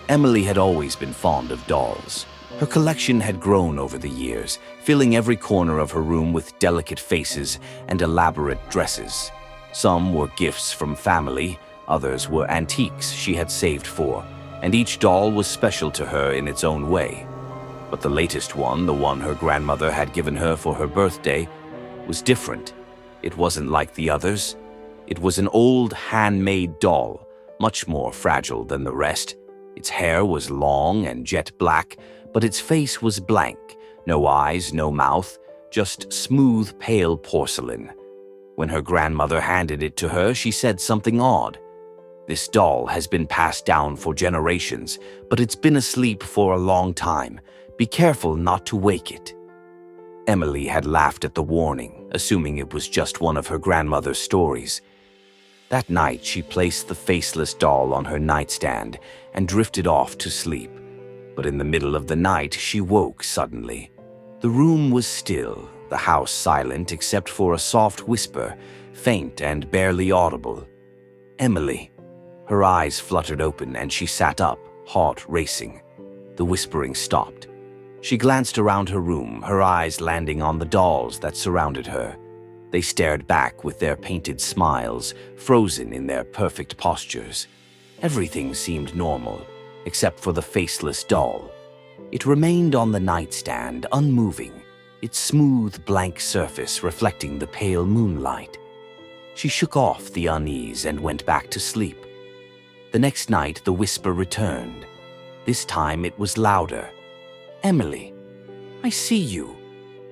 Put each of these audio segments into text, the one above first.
Emily had always been fond of dolls. Her collection had grown over the years, filling every corner of her room with delicate faces and elaborate dresses. Some were gifts from family, others were antiques she had saved for, and each doll was special to her in its own way. But the latest one, the one her grandmother had given her for her birthday, was different. It wasn't like the others. It was an old handmade doll, much more fragile than the rest. Its hair was long and jet black, but its face was blank. No eyes, no mouth, just smooth, pale porcelain. When her grandmother handed it to her, she said something odd. "This doll has been passed down for generations, but it's been asleep for a long time. Be careful not to wake it." Emily had laughed at the warning, assuming it was just one of her grandmother's stories. That night, she placed the faceless doll on her nightstand and drifted off to sleep. But in the middle of the night, she woke suddenly. The room was still, the house silent except for a soft whisper, faint and barely audible. "Emily." Her eyes fluttered open and she sat up, heart racing. The whispering stopped. She glanced around her room, her eyes landing on the dolls that surrounded her. They stared back with their painted smiles, frozen in their perfect postures. Everything seemed normal, except for the faceless doll. It remained on the nightstand, unmoving, its smooth, blank surface reflecting the pale moonlight. She shook off the unease and went back to sleep. The next night, the whisper returned. This time it was louder. "Emily, I see you."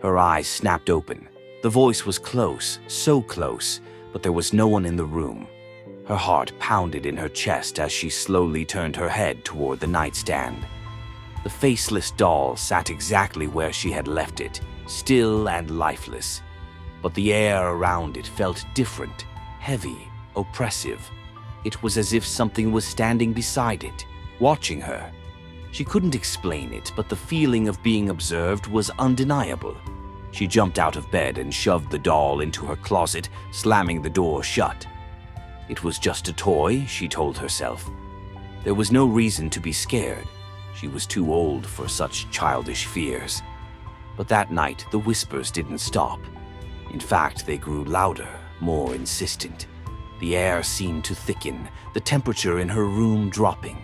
Her eyes snapped open. The voice was close, so close, but there was no one in the room. Her heart pounded in her chest as she slowly turned her head toward the nightstand. The faceless doll sat exactly where she had left it, still and lifeless. But the air around it felt different, heavy, oppressive. It was as if something was standing beside it, watching her. She couldn't explain it, but the feeling of being observed was undeniable. She jumped out of bed and shoved the doll into her closet, slamming the door shut. It was just a toy, she told herself. There was no reason to be scared. She was too old for such childish fears. But that night, the whispers didn't stop. In fact, they grew louder, more insistent. The air seemed to thicken, the temperature in her room dropping.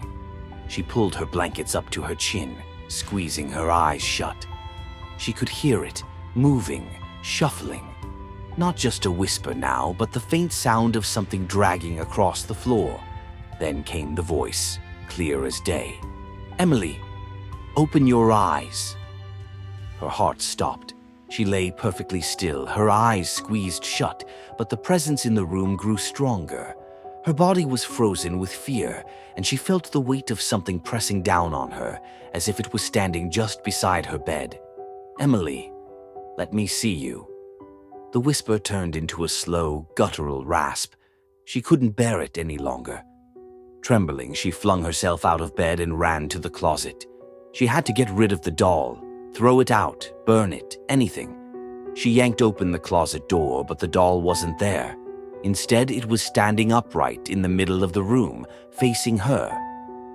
She pulled her blankets up to her chin, squeezing her eyes shut. She could hear it, moving, shuffling. Not just a whisper now, but the faint sound of something dragging across the floor. Then came the voice, clear as day. "Emily, open your eyes." Her heart stopped. She lay perfectly still, her eyes squeezed shut, but the presence in the room grew stronger. Her body was frozen with fear, and she felt the weight of something pressing down on her, as if it was standing just beside her bed. "Emily, let me see you." The whisper turned into a slow, guttural rasp. She couldn't bear it any longer. Trembling, she flung herself out of bed and ran to the closet. She had to get rid of the doll, throw it out, burn it, anything. She yanked open the closet door, but the doll wasn't there. Instead, it was standing upright in the middle of the room, facing her.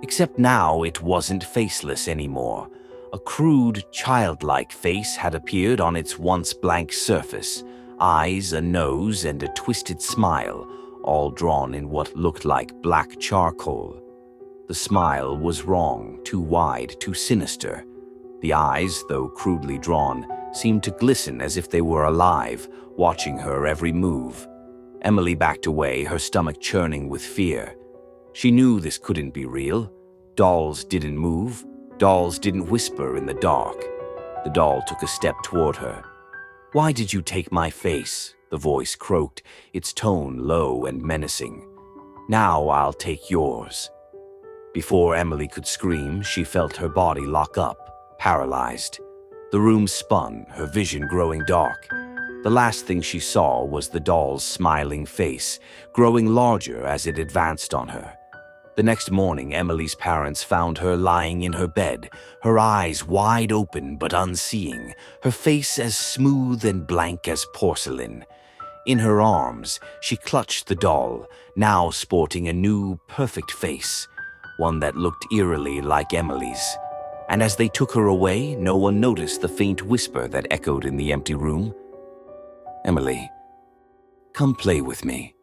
Except now it wasn't faceless anymore. A crude, childlike face had appeared on its once blank surface. Eyes, a nose, and a twisted smile, all drawn in what looked like black charcoal. The smile was wrong, too wide, too sinister. The eyes, though crudely drawn, seemed to glisten as if they were alive, watching her every move. Emily backed away, her stomach churning with fear. She knew this couldn't be real. Dolls didn't move. Dolls didn't whisper in the dark. The doll took a step toward her. "Why did you take my face?" the voice croaked, its tone low and menacing. "Now I'll take yours." Before Emily could scream, she felt her body lock up, paralyzed. The room spun, her vision growing dark. The last thing she saw was the doll's smiling face, growing larger as it advanced on her. The next morning, Emily's parents found her lying in her bed, her eyes wide open but unseeing, her face as smooth and blank as porcelain. In her arms, she clutched the doll, now sporting a new, perfect face. one that looked eerily like Emily's. And as they took her away, no one noticed the faint whisper that echoed in the empty room. "Emily, come play with me."